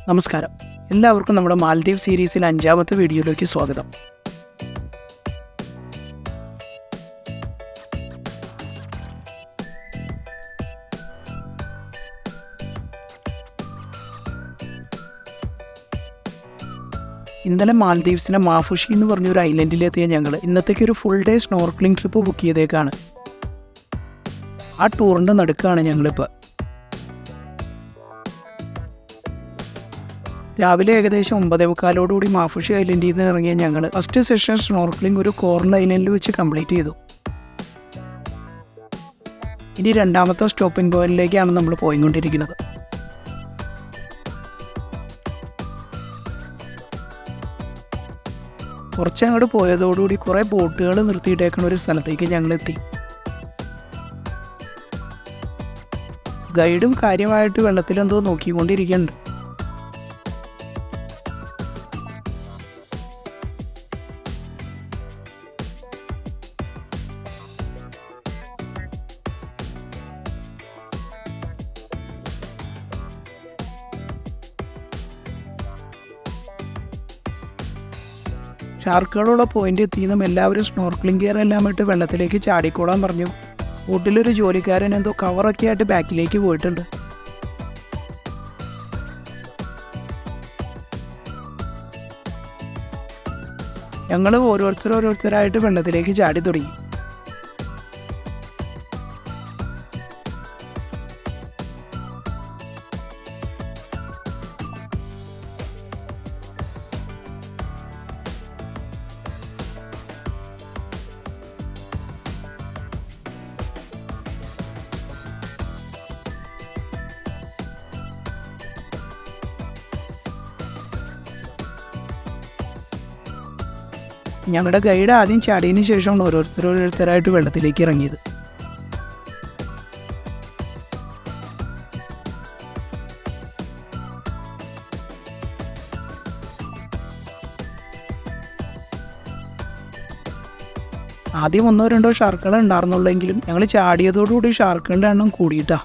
നമസ്കാരം, എല്ലാവർക്കും നമ്മുടെ മാൽഡീവ് സീരീസിലെ 5ാമത്തെ വീഡിയോയിലേക്ക് സ്വാഗതം. ഇന്നലെ മാൽഡീവ്സിലെ മാഫുഷി എന്ന് പറഞ്ഞൊരു ഐലൻഡിലെത്തിയ ഞങ്ങൾ ഇന്നത്തേക്ക് ഒരു full day snorkelling trip book ചെയ്തേക്കാണ്. ആ ടൂറിൻ്റെ നടുക്കാണ് ഞങ്ങളിപ്പോൾ. രാവിലെ ഏകദേശം 9:15 മാഫുഷി ഐലൻഡിൽ നിന്ന് ഇറങ്ങിയ ഞങ്ങൾ ഫസ്റ്റ് സെഷൻ സ്നോർക്ലിംഗ് ഒരു കോർണർ ഐലൻഡിൽ വെച്ച് കംപ്ലീറ്റ് ചെയ്തു. ഇനി രണ്ടാമത്തെ സ്റ്റോപ്പിംഗ് പോയിന്റിലേക്കാണ് നമ്മൾ പോയിക്കൊണ്ടിരിക്കുന്നത്. കുറച്ചങ്ങോട്ട് പോയതോടുകൂടി കുറേ ബോട്ടുകൾ നിർത്തിയിട്ടേക്കുന്ന ഒരു സ്ഥലത്തേക്ക് ഞങ്ങളെത്തി. ഗൈഡും കാര്യമായിട്ട് വെള്ളത്തിലെന്തോ നോക്കിക്കൊണ്ടിരിക്കുന്നുണ്ട്. ഷാർക്കുകളുള്ള പോയിന്റ് എത്തിയെന്നും എല്ലാവരും സ്നോർക്ലിംഗ് ഗിയർ എല്ലാം ഇട്ട് വെള്ളത്തിലേക്ക് ചാടിക്കോളാൻ പറഞ്ഞു. ബോട്ടിലൊരു ജോലിക്കാരൻ എന്തോ കവറൊക്കെ ആയിട്ട് ബാക്കിലേക്ക് പോയിട്ടുണ്ട്. ഞങ്ങൾ ഓരോരുത്തരായിട്ട് വെള്ളത്തിലേക്ക് ചാടി തുടങ്ങി. ഞങ്ങളുടെ ഗൈഡ് ആദ്യം ചാടിയതിന് ശേഷമാണ് ഓരോരുത്തരായിട്ട് വെള്ളത്തിലേക്ക് ഇറങ്ങിയത്. ആദ്യം 1-2 ഷാർക്കുകൾ ഉണ്ടായിരുന്നുള്ളെങ്കിലും ഞങ്ങൾ ചാടിയതോടുകൂടി ഷാർക്കുകളുടെ എണ്ണം കൂടിയിട്ടാ.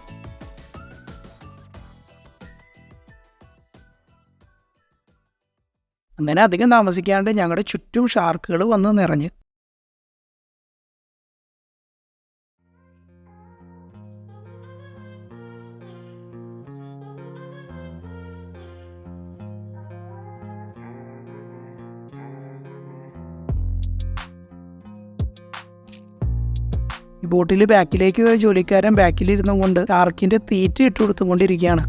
അങ്ങനെ അധികം താമസിക്കാണ്ട് ഞങ്ങളുടെ ചുറ്റും ഷാർക്കുകൾ വന്ന് നിറഞ്ഞ്. ഈ ബോട്ടിൽ ബാക്കിലേക്ക് പോയ ജോലിക്കാരൻ ബാക്കിലിരുന്നും കൊണ്ട് ഷാർക്കിൻ്റെ തീറ്റ ഇട്ട് കൊടുത്തുകൊണ്ടിരിക്കുകയാണ്.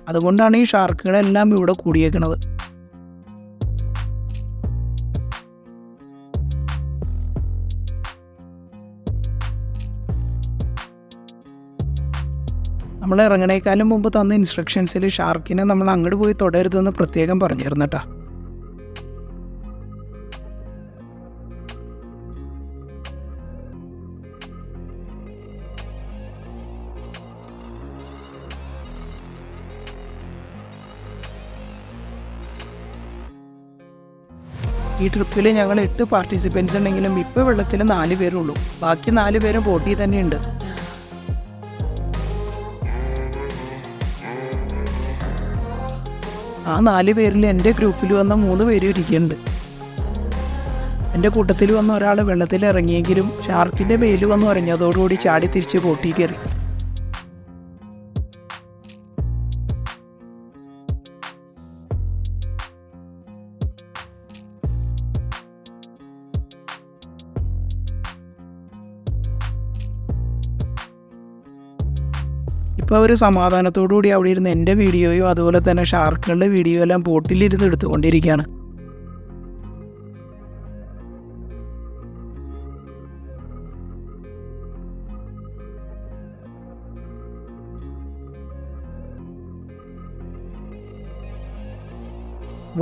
അതുകൊണ്ടാണ് ഈ ഷാർക്കുകളെല്ലാം ഇവിടെ കൂടിയേക്കുന്നത്. നമ്മൾ ഇറങ്ങണേക്കാളും മുമ്പ് തന്ന ഇൻസ്ട്രക്ഷൻസിൽ ഷാർക്കിനെ നമ്മൾ അങ്ങോട്ട് പോയി തൊടരുതെന്ന് പ്രത്യേകം പറഞ്ഞിരുന്നു കേട്ടോ. ഈ ട്രിപ്പിൽ ഞങ്ങൾ 8 പാർട്ടിസിപ്പൻസ് ഉണ്ടെങ്കിലും ഇപ്പോൾ വെള്ളത്തിൽ 4 പേരുള്ളൂ. ബാക്കി 4 പേരും ബോട്ടിൽ തന്നെയുണ്ട്. ആ 4 പേരിൽ എൻ്റെ ഗ്രൂപ്പിൽ വന്ന 3 പേരും ഇരിക്കുന്നുണ്ട്. എൻ്റെ കൂട്ടത്തിൽ വന്ന ഒരാൾ വെള്ളത്തിൽ ഇറങ്ങിയെങ്കിലും ഷാർക്കിൻ്റെ മേൽ വന്ന് ഉറങ്ങിയതോടുകൂടി ചാടി തിരിച്ച് ബോട്ടിൽ കയറി. ഇപ്പോൾ അവർ സമാധാനത്തോടുകൂടി അവിടെ ഇരുന്ന് എൻ്റെ വീഡിയോയും അതുപോലെ തന്നെ ഷാർക്കുകളുടെ വീഡിയോ എല്ലാം ബോട്ടിലിരുന്ന് എടുത്തുകൊണ്ടിരിക്കുകയാണ്.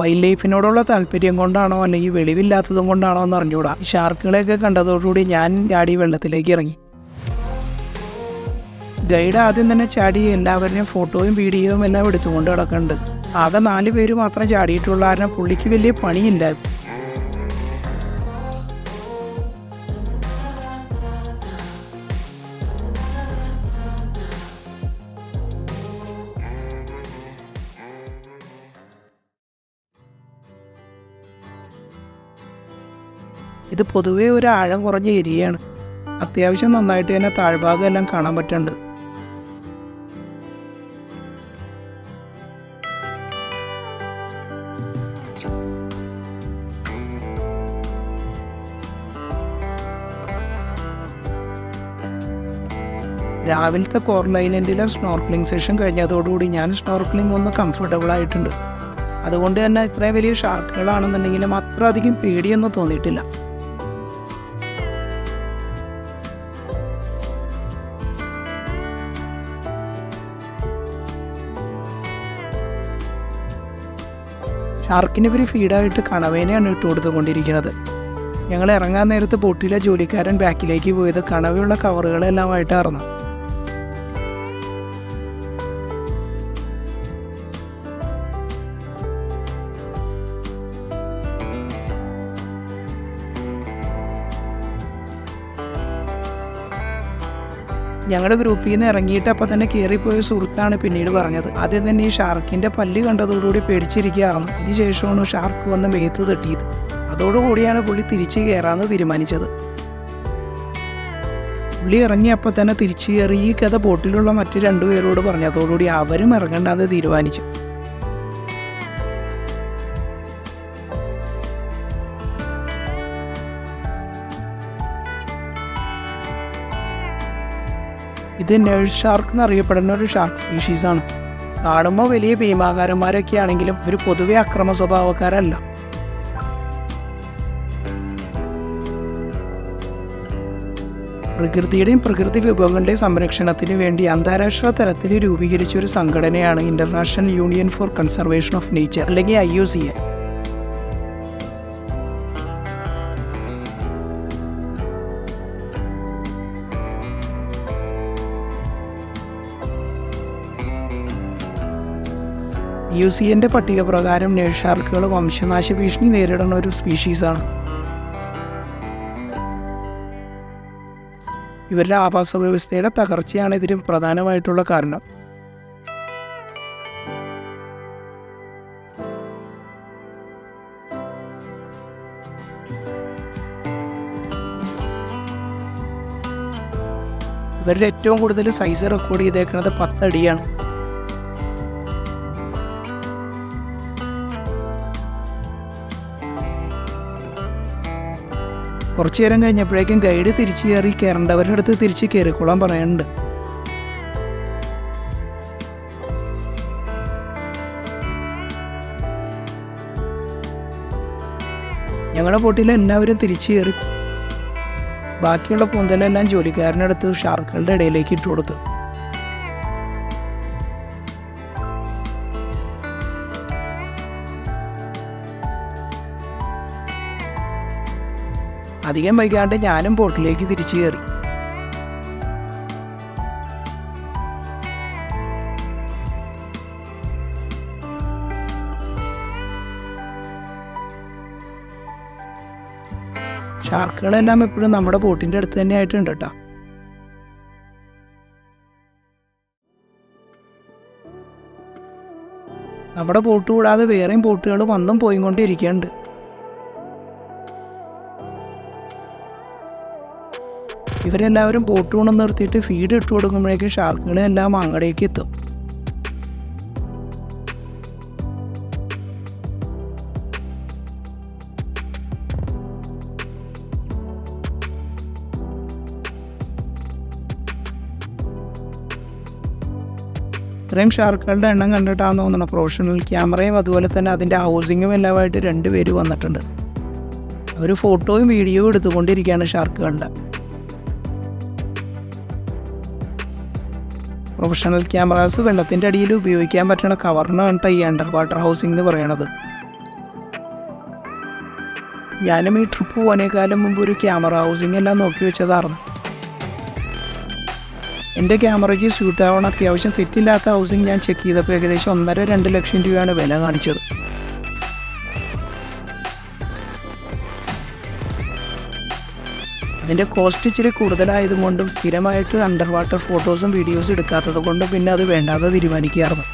വൈൽഡ് ലൈഫിനോടുള്ള താല്പര്യം കൊണ്ടാണോ അല്ലെങ്കിൽ വെളിവില്ലാത്തതും കൊണ്ടാണോ എന്ന് അറിഞ്ഞുകൂടാ, ഷാർക്കുകളെയൊക്കെ കണ്ടതോടുകൂടി ഞാൻ ചാടി വെള്ളത്തിലേക്ക് ഇറങ്ങി. ഗൈഡ് ആദ്യം തന്നെ ചാടി എല്ലാവരുടെയും ഫോട്ടോയും വീഡിയോയും എല്ലാം എടുത്തുകൊണ്ട് കിടക്കുന്നുണ്ട്. ആകെ 4 പേര് മാത്രം ചാടിയിട്ടുള്ള കാരണം പുള്ളിക്ക് വലിയ പണിയില്ല. ഇത് പൊതുവേ ഒരു ആഴം കുറഞ്ഞ ഏരിയയാണ്. അത്യാവശ്യം നന്നായിട്ട് തന്നെ താഴ്ഭാഗം എല്ലാം കാണാൻ പറ്റുന്നുണ്ട്. രാവിലത്തെ കോറൽ ഐലൻഡിലെ സ്നോർക്ലിംഗ് സെഷൻ കഴിഞ്ഞതോടുകൂടി ഞാൻ സ്നോർക്ലിംഗ് ഒന്ന് കംഫർട്ടബിൾ ആയിട്ടുണ്ട്. അതുകൊണ്ട് തന്നെ ഇത്രയും വലിയ ഷാർക്കുകളാണെന്നുണ്ടെങ്കിലും അത്ര അധികം പേടിയൊന്നും തോന്നിയിട്ടില്ല. ഷാർക്കിന് ഇവർ ഫീഡായിട്ട് കണവേനെയാണ് ഇട്ട് കൊടുത്തുകൊണ്ടിരിക്കുന്നത്. ഞങ്ങൾ ഇറങ്ങാൻ നേരത്ത് ബോട്ടിലെ ജോലിക്കാരൻ ബാക്കിലേക്ക് പോയത് കണവയുള്ള കവറുകളെല്ലാമായിട്ടായിരുന്നു. ഞങ്ങളുടെ ഗ്രൂപ്പിൽ നിന്ന് ഇറങ്ങിയിട്ട് അപ്പം തന്നെ കയറിപ്പോയ സുഹൃത്താണ് പിന്നീട് പറഞ്ഞത്. ആദ്യം തന്നെ ഈ ഷാർക്കിൻ്റെ പല്ല് കണ്ടതോടുകൂടി പേടിച്ചിരിക്കുകയായിരുന്നു. ഇതിന് ശേഷമാണ് ഷാർക്ക് വന്ന് മേത്ത് തട്ടിയത്. അതോടുകൂടിയാണ് പുള്ളി തിരിച്ച് കയറാമെന്ന് തീരുമാനിച്ചത്. പുള്ളി ഇറങ്ങിയപ്പോൾ തന്നെ തിരിച്ചു കയറി ഈ കഥ ബോട്ടിലുള്ള മറ്റു 2 പേരോട് പറഞ്ഞതോടുകൂടി അവരും ഇറങ്ങണ്ടെന്ന് തീരുമാനിച്ചു. ഇത് നേഴ്സ് ഷാർക്ക് എന്നറിയപ്പെടുന്ന ഒരു ഷാർക്ക് സ്പീഷീസാണ്. കാണുമ്പോൾ വലിയ ഭീമാകാരന്മാരൊക്കെ ആണെങ്കിലും ഇവർ പൊതുവെ അക്രമ സ്വഭാവക്കാരല്ല. പ്രകൃതിയുടെയും പ്രകൃതി വിഭവങ്ങളുടെയും സംരക്ഷണത്തിന് വേണ്ടി അന്താരാഷ്ട്ര തലത്തിൽ രൂപീകരിച്ച ഒരു സംഘടനയാണ് international union for conservation of nature, അല്ലെങ്കിൽ IUCN. IUCN പട്ടിക പ്രകാരം നേഴ്സ് ഷാർക്കുകൾ വംശനാശ ഭീഷണി നേരിടുന്ന ഒരു സ്പീഷീസാണ്. ഇവരുടെ ആവാസ വ്യവസ്ഥയുടെ തകർച്ചയാണ് ഇതിന് പ്രധാനമായിട്ടുള്ള കാരണം. ഇവരുടെ ഏറ്റവും കൂടുതൽ സൈസ് റെക്കോർഡ് ചെയ്തേക്കുന്നത് 10 അടിയാണ്. കുറച്ചു നേരം കഴിഞ്ഞപ്പോഴേക്കും ഗൈഡ് തിരിച്ചു കയറേണ്ടവരുടെ അടുത്ത് തിരിച്ച് കയറിക്കോളാൻ പറയുന്നുണ്ട്. ഞങ്ങളുടെ ബോട്ടിൽ എല്ലാവരും തിരിച്ചു കയറി. ബാക്കിയുള്ള പൂന്തലെല്ലാം ജോലിക്കാരനടുത്ത് ഷാർക്കുകളുടെ ഇടയിലേക്ക് ഇട്ട് കൊടുത്തു. അധികം വൈകാണ്ട് ഞാനും ബോട്ടിലേക്ക് തിരിച്ചു കയറി. ഷാർക്കുകളെല്ലാം എപ്പോഴും നമ്മുടെ ബോട്ടിൻ്റെ അടുത്ത് തന്നെ ആയിട്ടുണ്ട് കേട്ടോ. നമ്മുടെ ബോട്ട് കൂടാതെ വേറെയും ബോട്ടുകൾ വന്നും പോയി കൊണ്ടിരിക്കുന്നുണ്ട്. ഇവരെല്ലാവരും ബോട്ട് കൊണ്ട് നിർത്തിയിട്ട് ഫീഡ് ഇട്ട് കൊടുക്കുമ്പോഴേക്കും ഷാർക്കുകളെല്ലാം അങ്ങടേക്ക് എത്തും. ഇത്രയും ഷാർക്കുകളുടെ എണ്ണം കണ്ടിട്ടാണെന്ന് തോന്നുന്നു പ്രൊഫഷണൽ ക്യാമറയും അതുപോലെ തന്നെ അതിൻ്റെ ഹൗസിങ്ങും എല്ലാമായിട്ട് 2 പേര് വന്നിട്ടുണ്ട്. അവർ ഫോട്ടോയും വീഡിയോയും എടുത്തുകൊണ്ടിരിക്കുകയാണ് ഷാർക്കുകളുടെ. പ്രൊഫഷണൽ ക്യാമറാസ് വെള്ളത്തിൻ്റെ അടിയിൽ ഉപയോഗിക്കാൻ പറ്റുന്ന കവറിനാണ് ഈ അണ്ടർ വാട്ടർ ഹൗസിംഗ് എന്ന് പറയണത്. ഞാനും ഈ ട്രിപ്പ് പോകാനേക്കാളും മുമ്പ് ഒരു ക്യാമറ ഹൗസിംഗ് എല്ലാം നോക്കി വെച്ചതായിരുന്നു. എൻ്റെ ക്യാമറയ്ക്ക് സ്യൂട്ട് ആവണ അത്യാവശ്യം തെറ്റില്ലാത്ത ഹൗസിംഗ് ഞാൻ ചെക്ക് ചെയ്തപ്പോൾ ഏകദേശം 1.5-2 ലക്ഷം രൂപയാണ് വില കാണിച്ചത്. അതിൻ്റെ കോസ്റ്റ് ഇച്ചിരി കൂടുതലായതുകൊണ്ടും സ്ഥിരമായിട്ട് അണ്ടർ വാട്ടർ ഫോട്ടോസും വീഡിയോസും എടുക്കാത്തത് കൊണ്ടും പിന്നെ അത് വേണ്ടാതെ തീരുമാനിക്കാറുണ്ട്.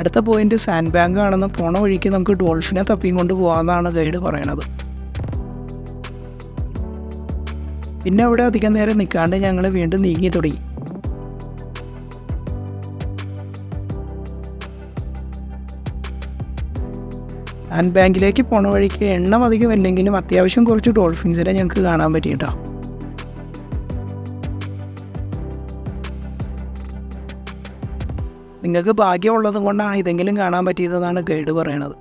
അടുത്ത പോയിന്റ് സാൻഡ് ബാങ്ക് ആണെന്ന് പോണ വഴിക്ക് നമുക്ക് ഡോൾഫിനെ തപ്പിയും കൊണ്ട് പോകാമെന്നാണ് ഗൈഡ് പറയണത്. പിന്നെ അവിടെ അധികം നേരം നിൽക്കാണ്ട് ഞങ്ങൾ വീണ്ടും നീങ്ങി തുടങ്ങി. സാൻഡ് ബാങ്കിലേക്ക് പോണ വഴിക്ക് എണ്ണം അധികം ഇല്ലെങ്കിലും അത്യാവശ്യം കുറച്ച് ഡോൾഫിൻസിനെ ഞങ്ങൾക്ക് കാണാൻ പറ്റിയിട്ടോ. നിങ്ങൾക്ക് ഭാഗ്യമുള്ളത് കൊണ്ടാണ് ഇതെങ്കിലും കാണാൻ പറ്റിയതെന്നാണ് ഗൈഡ് പറയണത്.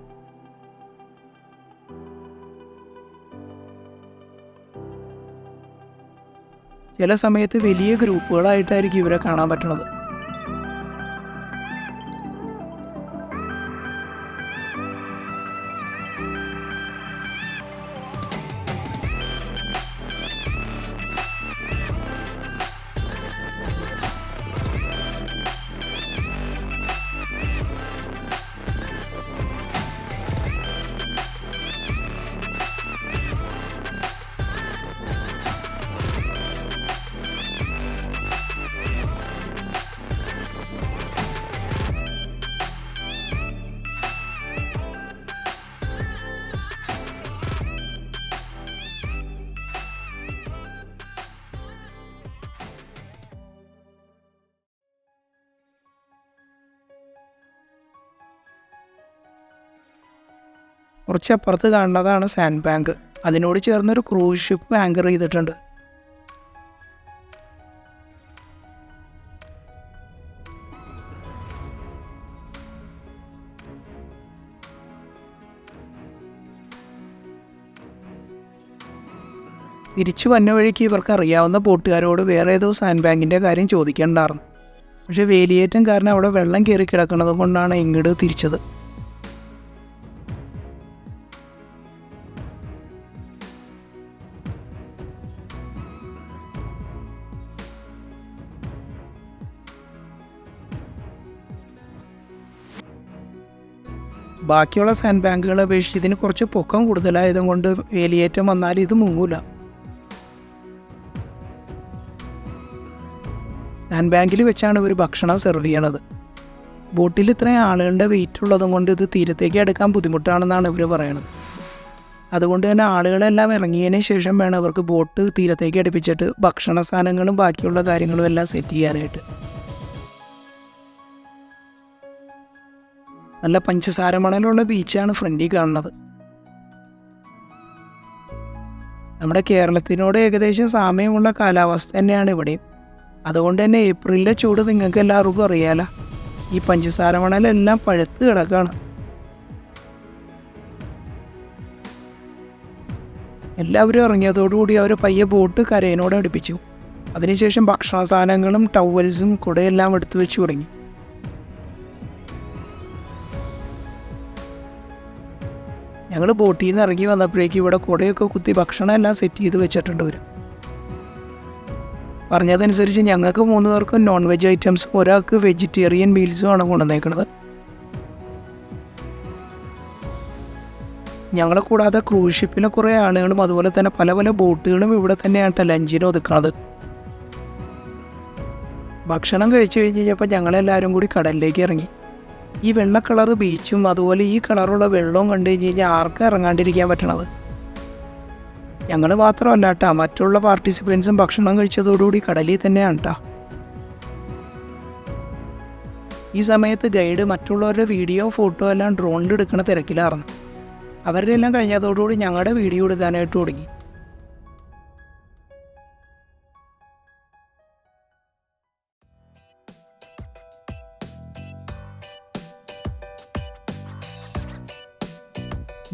ചില സമയത്ത് വലിയ ഗ്രൂപ്പുകളായിട്ടായിരിക്കും ഇവരെ കാണാൻ പറ്റുന്നത്. കുറച്ചപ്പുറത്ത് കാണുന്നതാണ് സാൻഡ് ബാങ്ക്. അതിനോട് ചേർന്നൊരു ക്രൂസ് ഷിപ്പ് ആങ്കർ ചെയ്തിട്ടുണ്ട്. തിരിച്ചു വന്ന വഴിക്ക് ഇവർക്ക് അറിയാവുന്ന ബോട്ടുകാരോട് വേറെ ഏതോ സാൻഡ് ബാങ്കിൻ്റെ കാര്യം ചോദിക്കേണ്ടായിരുന്നു. പക്ഷേ വേലിയേറ്റം കാരണം അവിടെ വെള്ളം കയറി കിടക്കുന്നത് കൊണ്ടാണ് ഇങ്ങോട്ട് തിരിച്ചത്. ബാക്കിയുള്ള സാൻഡ് ബാങ്കുകളെ അപേക്ഷിച്ച് ഇതിന് കുറച്ച് പൊക്കം കൂടുതലായതും കൊണ്ട് വേലിയേറ്റം വന്നാൽ ഇത് മുങ്ങൂല. സാൻഡ് ബാങ്കിൽ വെച്ചാണ് ഇവർ ഭക്ഷണം സെർവ് ചെയ്യണത്. ബോട്ടിൽ ഇത്രയും ആളുകളുടെ വെയിറ്റ് ഉള്ളതും കൊണ്ട് ഇത് തീരത്തേക്ക് എടുക്കാൻ ബുദ്ധിമുട്ടാണെന്നാണ് ഇവർ പറയണത്. അതുകൊണ്ട് തന്നെ ആളുകളെല്ലാം ഇറങ്ങിയതിന് ശേഷം വേണം ഇവർക്ക് ബോട്ട് തീരത്തേക്ക് അടുപ്പിച്ചിട്ട് ഭക്ഷണ സാധനങ്ങളും ബാക്കിയുള്ള കാര്യങ്ങളും എല്ലാം സെറ്റ് ചെയ്യാനായിട്ട്. നല്ല പഞ്ചസാര മണലുള്ള ബീച്ചാണ് ഫ്രണ്ടിൽ കാണുന്നത്. നമ്മുടെ കേരളത്തിനോട് ഏകദേശം സാമ്യമുള്ള കാലാവസ്ഥ തന്നെയാണ് ഇവിടെയും. അതുകൊണ്ട് തന്നെ ഏപ്രിലിലെ ചൂട് നിങ്ങൾക്ക് എല്ലാവർക്കും അറിയാലോ. ഈ പഞ്ചസാര മണലെല്ലാം പഴുത്ത് കിടക്കാണ്. എല്ലാവരും ഇറങ്ങിയതോടുകൂടി അവർ പയ്യെ ബോട്ട് കരയിനോട് അടുപ്പിച്ചു. അതിനുശേഷം ഭക്ഷണ സാധനങ്ങളും ടവൽസും കുടയെല്ലാം എടുത്തു വെച്ച് തുടങ്ങി. ഞങ്ങൾ ബോട്ടിൽ നിന്ന് ഇറങ്ങി വന്നപ്പോഴേക്കും ഇവിടെ കുടയൊക്കെ കുത്തി ഭക്ഷണം എല്ലാം സെറ്റ് ചെയ്ത് വെച്ചിട്ടുണ്ട് വരും. പറഞ്ഞതനുസരിച്ച് ഞങ്ങൾക്ക് 3 പേർക്കും നോൺ വെജ് ഐറ്റംസും ഒരാൾക്ക് വെജിറ്റേറിയൻ മീൽസും ആണ് കൊണ്ടുവന്നേക്കുന്നത്. ഞങ്ങളെ കൂടാതെ ക്രൂസ് ഷിപ്പിലെ കുറേ ആളുകളും അതുപോലെ തന്നെ പല പല ബോട്ടുകളും ഇവിടെ തന്നെയാണ് ലഞ്ചിന് ഒതുക്കുന്നത്. ഭക്ഷണം കഴിച്ചു കഴിഞ്ഞപ്പോൾ ഞങ്ങളെല്ലാവരും കൂടി കടലിലേക്ക് ഇറങ്ങി. ഈ വെള്ള കളറ് ബീച്ചും അതുപോലെ ഈ കളറുള്ള വെള്ളവും കണ്ടു കഴിഞ്ഞാൽ ആർക്കും ഇറങ്ങാണ്ടിരിക്കാൻ പറ്റണത്. ഞങ്ങൾ മാത്രമല്ല കേട്ടോ, മറ്റുള്ള പാർട്ടിസിപ്പൻസും ഭക്ഷണം കഴിച്ചതോടുകൂടി കടലിൽ തന്നെയാണ് കേട്ടോ. ഈ സമയത്ത് ഗൈഡ് മറ്റുള്ളവരുടെ വീഡിയോ ഫോട്ടോ എല്ലാം ഡ്രോണിൽ എടുക്കുന്ന തിരക്കിലായിരുന്നു. അവരുടെ എല്ലാം കഴിഞ്ഞതോടുകൂടി ഞങ്ങളുടെ വീഡിയോ എടുക്കാനായിട്ട് തുടങ്ങി.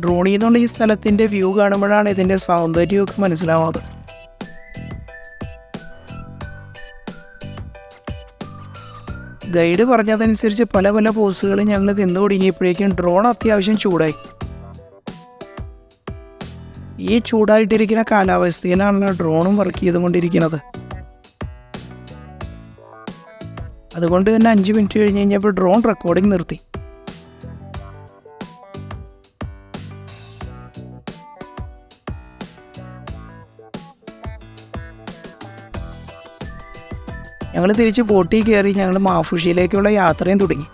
ഡ്രോണിൽ നിന്നുള്ള ഈ സ്ഥലത്തിൻ്റെ വ്യൂ കാണുമ്പോഴാണ് ഇതിൻ്റെ സൗന്ദര്യമൊക്കെ മനസ്സിലാവുന്നത്. ഗൈഡ് പറഞ്ഞതനുസരിച്ച് പല പല പോസുകൾ ഞങ്ങൾ തിന്നു തുടങ്ങിയപ്പോഴേക്കും ഡ്രോൺ അത്യാവശ്യം ചൂടായി. ഈ ചൂടായിട്ടിരിക്കുന്ന കാലാവസ്ഥയിലാണല്ലോ ഡ്രോണും വർക്ക് ചെയ്തുകൊണ്ടിരിക്കുന്നത്. അതുകൊണ്ട് തന്നെ 5 മിനിറ്റ് കഴിഞ്ഞ് കഴിഞ്ഞപ്പോൾ ഡ്രോൺ റെക്കോർഡിംഗ് നിർത്തി. ഞങ്ങൾ തിരിച്ച് ബോട്ടിൽ കയറി ഞങ്ങൾ മാഫുഷിയിലേക്കുള്ള യാത്രയും തുടങ്ങി.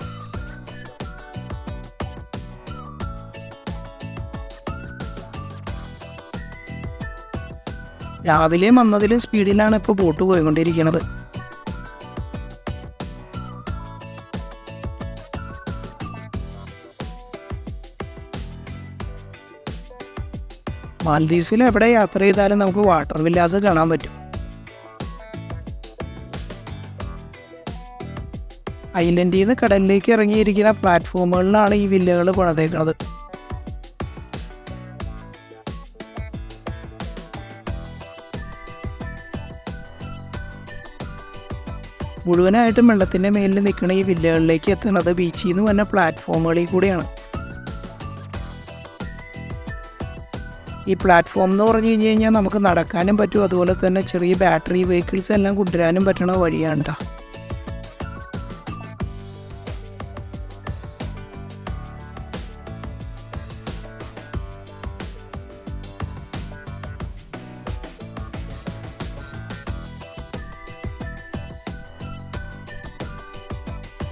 രാവിലെ വന്നതിലും സ്പീഡിലാണ് ഇപ്പോൾ ബോട്ട് പോയിക്കൊണ്ടിരിക്കുന്നത്. മാൽദീവ്സിൽ എവിടെ യാത്ര ചെയ്താലും നമുക്ക് വാട്ടർ വില്ലാസ് കാണാൻ പറ്റും. ഐലൻഡിൽ നിന്ന് കടലിലേക്ക് ഇറങ്ങിയിരിക്കുന്ന പ്ലാറ്റ്ഫോമുകളിലാണ് ഈ വില്ലകൾ പണിതേക്കുന്നത്. മുഴുവനായിട്ടും വെള്ളത്തിൻ്റെ മേലിൽ നിൽക്കുന്ന ഈ വില്ലകളിലേക്ക് എത്തുന്നത് ബീച്ചിൽ നിന്ന് വന്ന പ്ലാറ്റ്ഫോമുകളിൽ കൂടെയാണ്. ഈ പ്ലാറ്റ്ഫോം എന്ന് പറഞ്ഞു കഴിഞ്ഞാൽ നമുക്ക് നടക്കാനും പറ്റും, അതുപോലെ തന്നെ ചെറിയ ബാറ്ററി വെഹിക്കിൾസ് എല്ലാം കൊണ്ടുവരാനും പറ്റണ വഴിയാണ് കേട്ടോ.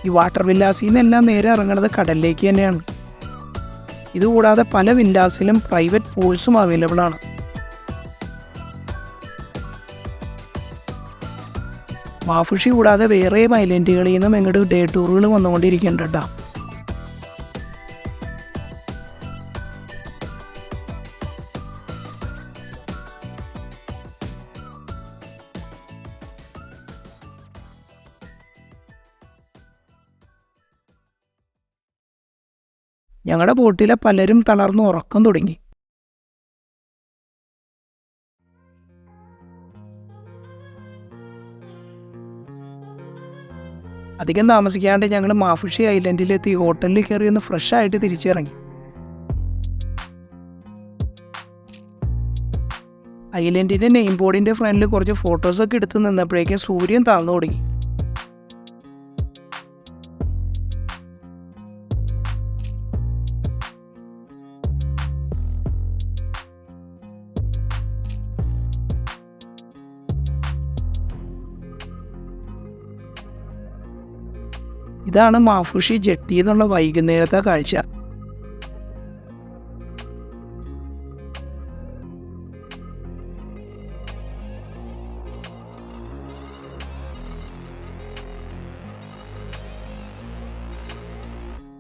ഈ വാട്ടർ വില്ലാസിൽ നിന്നെല്ലാം നേരെ ഇറങ്ങുന്നത് കടലിലേക്ക് തന്നെയാണ്. ഇതുകൂടാതെ പല വില്ലാസിലും പ്രൈവറ്റ് പൂൾസും അവൈലബിൾ ആണ്. മാഫുഷി കൂടാതെ വേറെ ഐലൻഡുകളിൽ നിന്നും ഇങ്ങോട്ട് ഡേ ടൂറുകൾ വന്നുകൊണ്ടിരിക്കുന്നുണ്ട് കേട്ടോ. ഞങ്ങളുടെ ബോട്ടിലെ പലരും തളർന്ന് ഉറക്കം തുടങ്ങി. അധികം താമസിക്കാണ്ട് ഞങ്ങൾ മാഫുഷി ഐലൻഡിലെത്തി ഹോട്ടലിൽ കയറി ഒന്ന് ഫ്രഷ് ആയിട്ട് തിരിച്ചിറങ്ങി. ഐലൻഡിൻ്റെ നെയിം ബോർഡിൻ്റെ ഫ്രണ്ടിൽ കുറച്ച് ഫോട്ടോസൊക്കെ എടുത്ത് നിന്നപ്പോഴേക്കും സൂര്യൻ താഴ്ന്നു തുടങ്ങി. ഇതാണ് മാഫുഷി ജെട്ടി എന്നുള്ള വൈകുന്നേരത്തെ കാഴ്ച.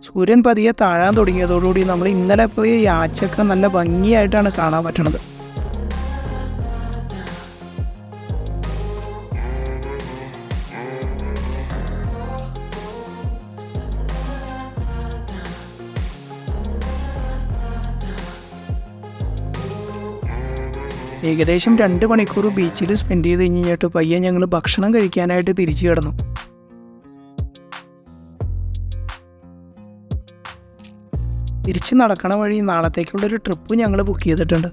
സൂര്യൻ പതിയെ താഴാൻ തുടങ്ങിയതോടുകൂടി നമ്മൾ ഇന്നലെ പോയ യാച്ചൊക്കെ നല്ല ഭംഗിയായിട്ടാണ് കാണാൻ പറ്റണത്. ഏകദേശം 2 മണിക്കൂർ ബീച്ചിൽ സ്പെൻഡ് ചെയ്ത് കഴിഞ്ഞിട്ട് പയ്യെ ഞങ്ങൾ ഭക്ഷണം കഴിക്കാനായിട്ട് തിരിച്ചു കിടന്നു. തിരിച്ച് നടക്കണ വഴി നാളത്തേക്കുള്ളൊരു ട്രിപ്പ് ഞങ്ങൾ ബുക്ക് ചെയ്തിട്ടുണ്ട്.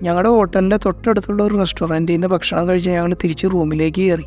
ഞങ്ങളുടെ ഹോട്ടലിൻ്റെ തൊട്ടടുത്തുള്ള ഒരു റെസ്റ്റോറൻറ്റിൽ നിന്ന് ഭക്ഷണം കഴിച്ച് ഞങ്ങൾ തിരിച്ച് റൂമിലേക്ക് കയറി.